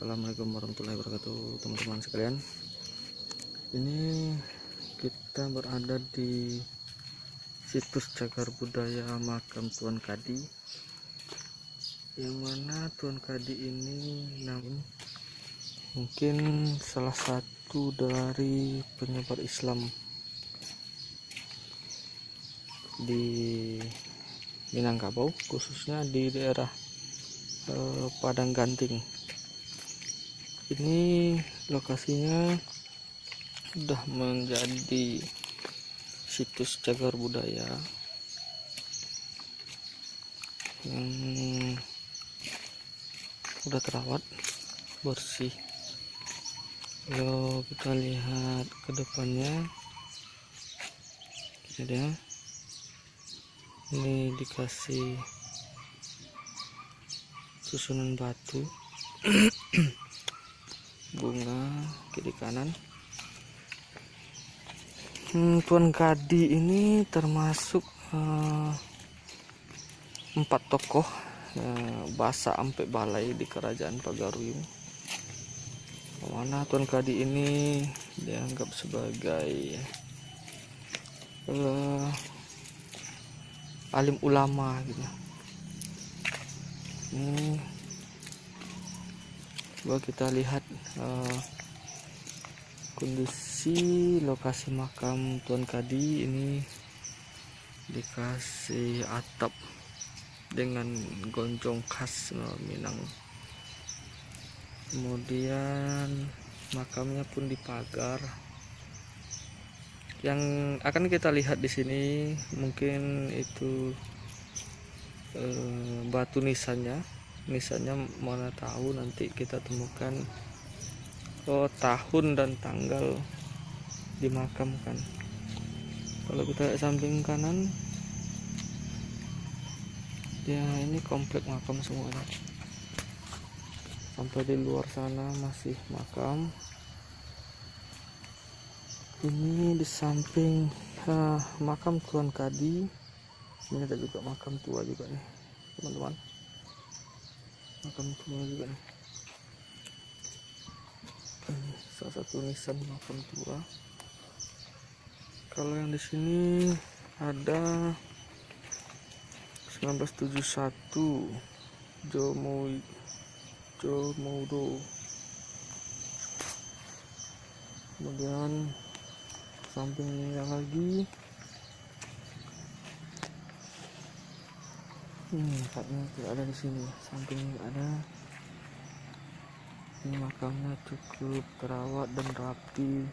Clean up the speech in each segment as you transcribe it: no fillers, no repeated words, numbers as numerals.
Assalamualaikum warahmatullahi wabarakatuh, teman-teman sekalian. Ini kita berada di situs cagar budaya makam Tuan Kadi, yang mana Tuan Kadi ini mungkin salah satu dari penyebar Islam di Minangkabau, khususnya di daerah Padang Ganting. Ini lokasinya sudah menjadi situs cagar budaya yang sudah terawat bersih. Kalau kita lihat ke depannya, ini dikasih susunan batu bunga kiri kanan. Tuan Kadi ini termasuk 4 tokoh Basa sampai Balai di Kerajaan Pagaruyung, mana Tuan Kadi ini dianggap sebagai alim ulama gitu. Coba kita lihat kondisi lokasi makam Tuan Kadi. Ini dikasih atap dengan gonjong khas Minang. Kemudian makamnya pun dipagar. Yang akan kita lihat di sini mungkin itu batu nisannya mana tahu nanti kita temukan tahun dan tanggal dimakamkan. Kalau kita lihat samping kanan, ya ini komplek makam semuanya. Sampai di luar sana masih makam. Ini di samping makam Tuan Kadi, ini ada juga makam tua juga nih teman-teman, makam tua juga nih. Salah satu nisan makam tua. Kalau yang di sini ada 1971 Jomodo. Kemudian sampingnya lagi tempatnya tidak ada di sini. Sampingnya ada. Ini makamnya cukup terawat dan rapi,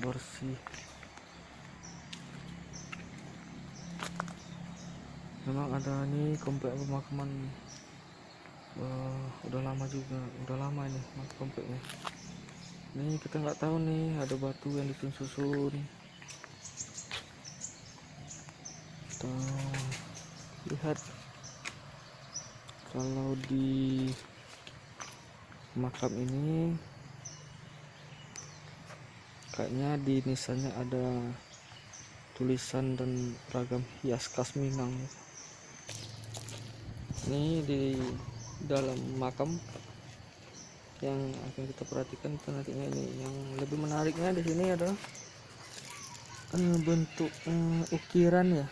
bersih. Memang ada nih komplek pemakaman, udah lama ini kompleknya. Ini kita nggak tahu nih, ada batu yang disusun. Kita lihat kalau di makam ini kayaknya di nisannya ada tulisan dan ragam hias khas Minang. Ini di dalam makam yang akan kita perhatikan nantinya. Ini yang lebih menariknya di sini adalah bentuk ukiran ya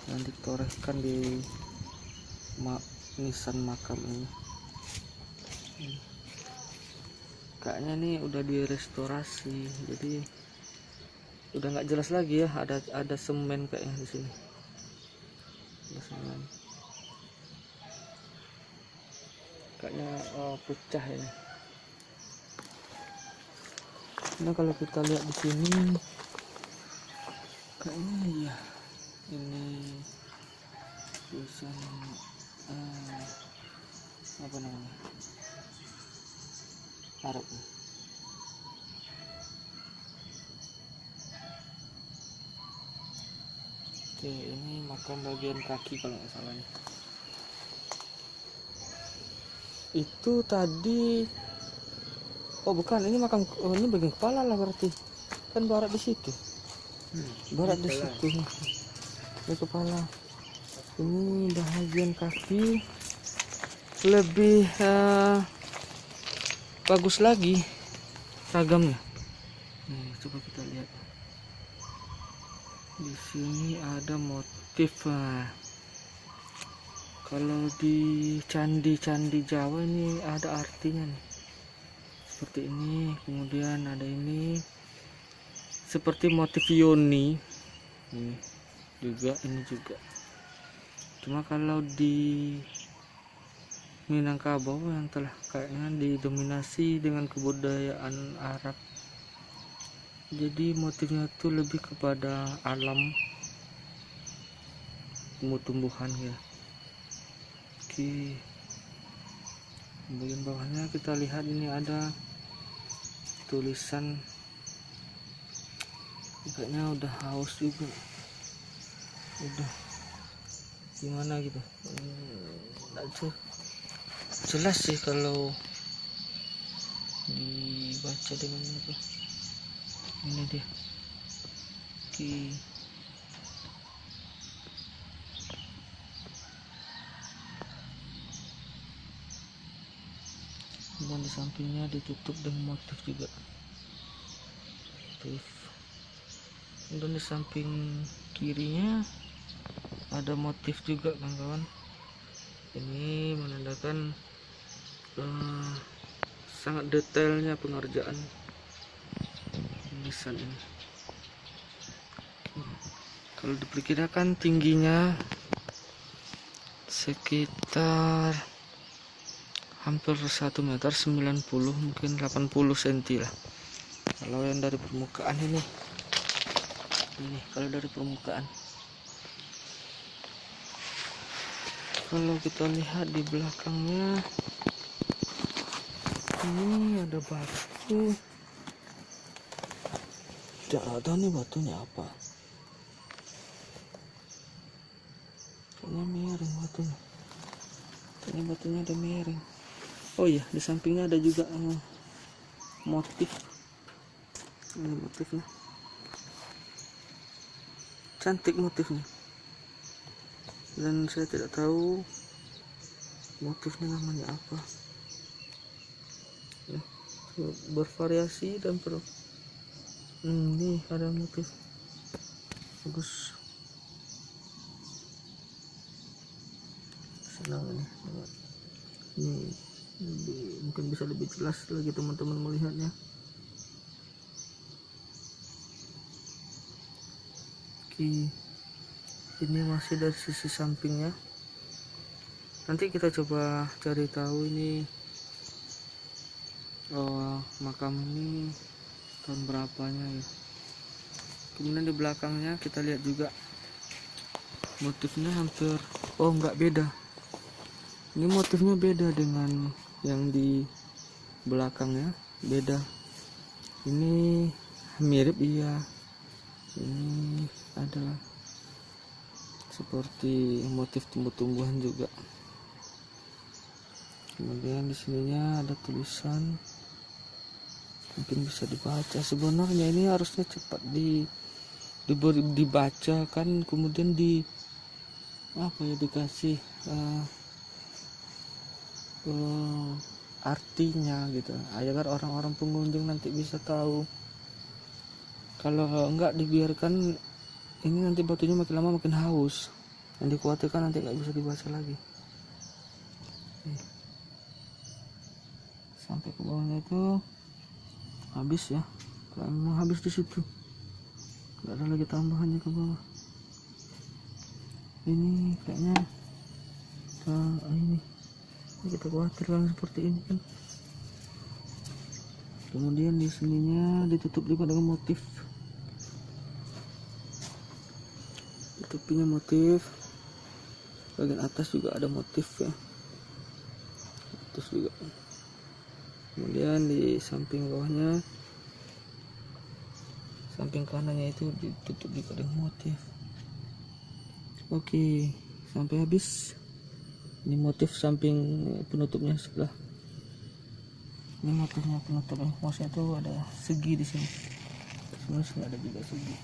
yang ditorehkan di nisan makam ini. Kayaknya nih udah direstorasi, jadi udah nggak jelas lagi ya. Ada semen kayaknya di sini. Ada semen. Kayaknya pecah ini. Nah kalau kita lihat di sini, kayaknya ya ini tulisan apa namanya, Arab. Oke, ini makam bagian kaki kalau nggak salah nih. Itu tadi, oh bukan, ini makam, ini bagian kepala lah berarti. Kan barat di situ. Barat di situ nih. Ini kepala. Ini bagian kaki. lebih bagus lagi ragamnya. Nih, coba kita lihat. Di sini ada motif. Kalau di candi-candi Jawa ini ada artinya nih. Seperti ini, kemudian ada ini seperti motif yoni. Ini juga. Cuma kalau di Minangkabau yang telah kayaknya didominasi dengan kebudayaan Arab, jadi motifnya itu lebih kepada alam, tumbuh-tumbuhan ya. Oke, bagian bawahnya kita lihat ini ada tulisan, kayaknya udah haus juga, udah gimana gitu, nggak jelas sih kalau dibaca dengan itu. Ini dia. Oke. Dan di sampingnya ditutup dengan motif juga. Motif. Dan di samping kirinya ada motif juga kawan-kawan. Ini menandakan sangat detailnya pengerjaan tulisan ini. Kalau diperkirakan tingginya sekitar hampir 1 meter 90, mungkin 80 cm lah kalau yang dari permukaan ini kalau dari permukaan. Kalau kita lihat di belakangnya ini ada batu, tidak tahu nih batunya apa, kayaknya miring batunya. Ini batunya ada miring. Oh iya, di sampingnya ada juga motif. Ini motifnya, cantik motifnya. Dan saya tidak tahu motifnya namanya apa. Ya, bervariasi dan ini ada motif bagus. Senang ini mungkin bisa lebih jelas lagi teman-teman melihatnya. Oke, ini masih dari sisi sampingnya. Nanti kita coba cari tahu ini makam ini tahun berapanya ya. Kemudian di belakangnya kita lihat juga motifnya hampir enggak beda. Ini motifnya beda dengan yang di belakangnya, beda. Ini mirip iya. Ini adalah seperti motif tumbuh-tumbuhan juga. Kemudian di sininya ada tulisan, mungkin bisa dibaca. Sebenarnya ini harusnya cepat dibaca kan, kemudian dikasih artinya gitu, agar orang-orang pengunjung nanti bisa tahu. Kalau enggak dibiarkan ini nanti batunya makin lama makin haus, yang dikhawatirkan nanti nggak bisa dibaca lagi. Sampai ke bawahnya itu habis ya, kalau memang habis di situ, nggak ada lagi tambahannya ke bawah. Ini kayaknya ini kita khawatirkan seperti ini kan. Kemudian di sininya ditutup juga dengan motif, tutupinya motif. Bagian atas juga ada motif ya, atas juga. Kemudian di samping bawahnya, samping kanannya itu ditutup juga dengan motif. Oke, sampai habis. Ini motif samping penutupnya sebelah. Ini motifnya penutupnya, maksudnya itu ada segi di sini. Sebenarnya ada juga segi.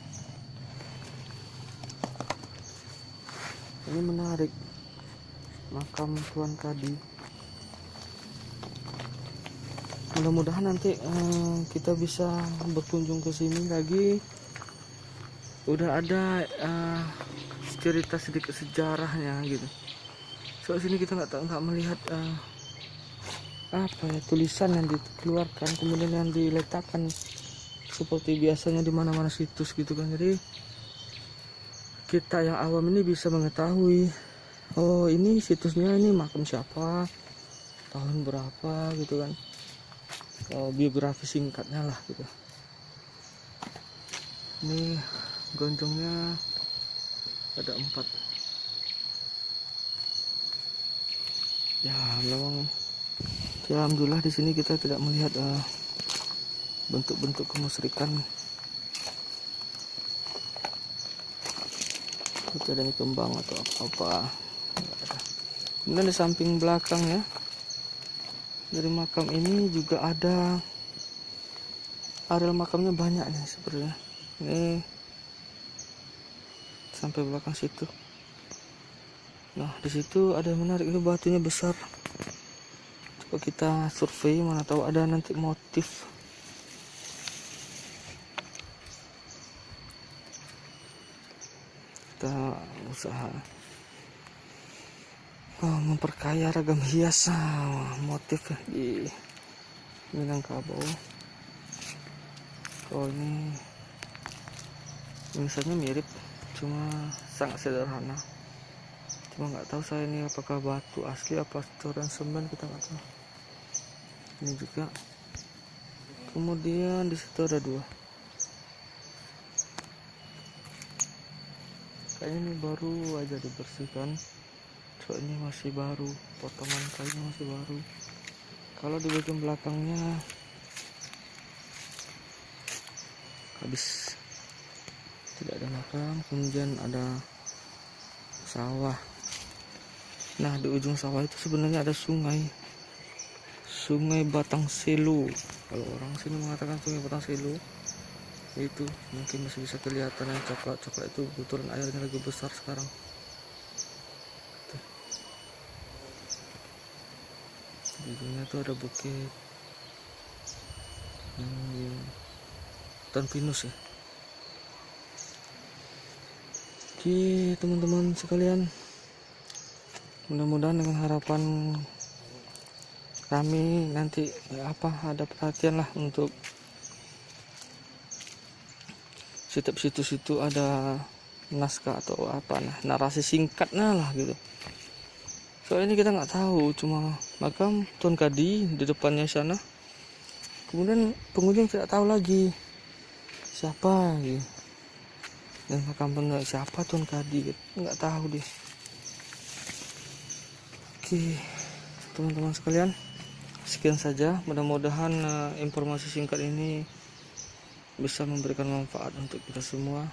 Ini menarik, makam Tuan Kadi mudah-mudahan nanti kita bisa berkunjung ke sini lagi. Udah ada cerita sedikit sejarahnya gitu. Soal sini kita nggak melihat apa ya, tulisan yang dikeluarkan kemudian yang diletakkan seperti biasanya di mana-mana situs gitu kan. Jadi kita yang awam ini bisa mengetahui, oh ini situsnya, ini makam siapa, tahun berapa gitu kan. Biografi singkatnya lah gitu. Ini gonjongnya ada 4 ya. Memang ya, alhamdulillah di sini kita tidak melihat bentuk-bentuk kemusyrikan. Itu ada kembang atau apa. Kemudian di samping belakangnya dari makam ini juga ada areal makamnya banyak nih sepertinya. Ini sampai belakang situ. Nah di situ ada yang menarik, ini batunya besar. Coba kita survei, mana tahu ada nanti motif. Kita usaha memperkaya ragam hias motif di Minangkabau. Ini misalnya mirip, cuma sangat sederhana. Cuma nggak tahu saya ini apakah batu asli apa coran semen, kita nggak tahu. Ini juga. Kemudian di situ ada 2. Kayaknya ini baru aja dibersihkan. So ini masih baru, potongan kayunya masih baru. Kalau di bagian belakangnya habis, tidak ada makam. Kemudian ada sawah. Nah di ujung sawah itu sebenarnya ada Sungai Batang Selu. Kalau orang sini mengatakan Sungai Batang Selu, itu mungkin masih bisa kelihatan yang coklat itu, butiran airnya lagi besar sekarang. Di ujungnya tuh ada bukit hutan pinus ya. Oke teman-teman sekalian, mudah-mudahan dengan harapan kami nanti ada perhatian lah untuk setiap situs itu ada naskah atau narasi singkatnya lah gitu. Soalnya ini kita nggak tahu, cuma makam Tuan Kadi di depannya sana. Kemudian pengunjung tidak tahu lagi siapa gitu. Dan makam siapa Tuan Kadi gitu. Nggak tahu deh. Oke teman-teman sekalian, sekian saja. Mudah-mudahan informasi singkat ini bisa memberikan manfaat untuk kita semua.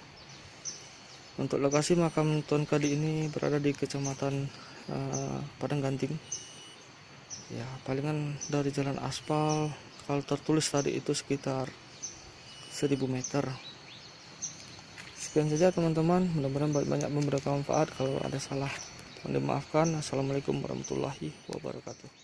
Untuk lokasi makam Tuan Kadi ini berada di Kecamatan Padang Ganting ya, palingan dari jalan aspal kalau tertulis tadi itu sekitar 1000 meter. Sekian saja teman-teman, mudah-mudahan banyak memberikan manfaat. Kalau ada salah mohon dimaafkan. Assalamualaikum warahmatullahi wabarakatuh.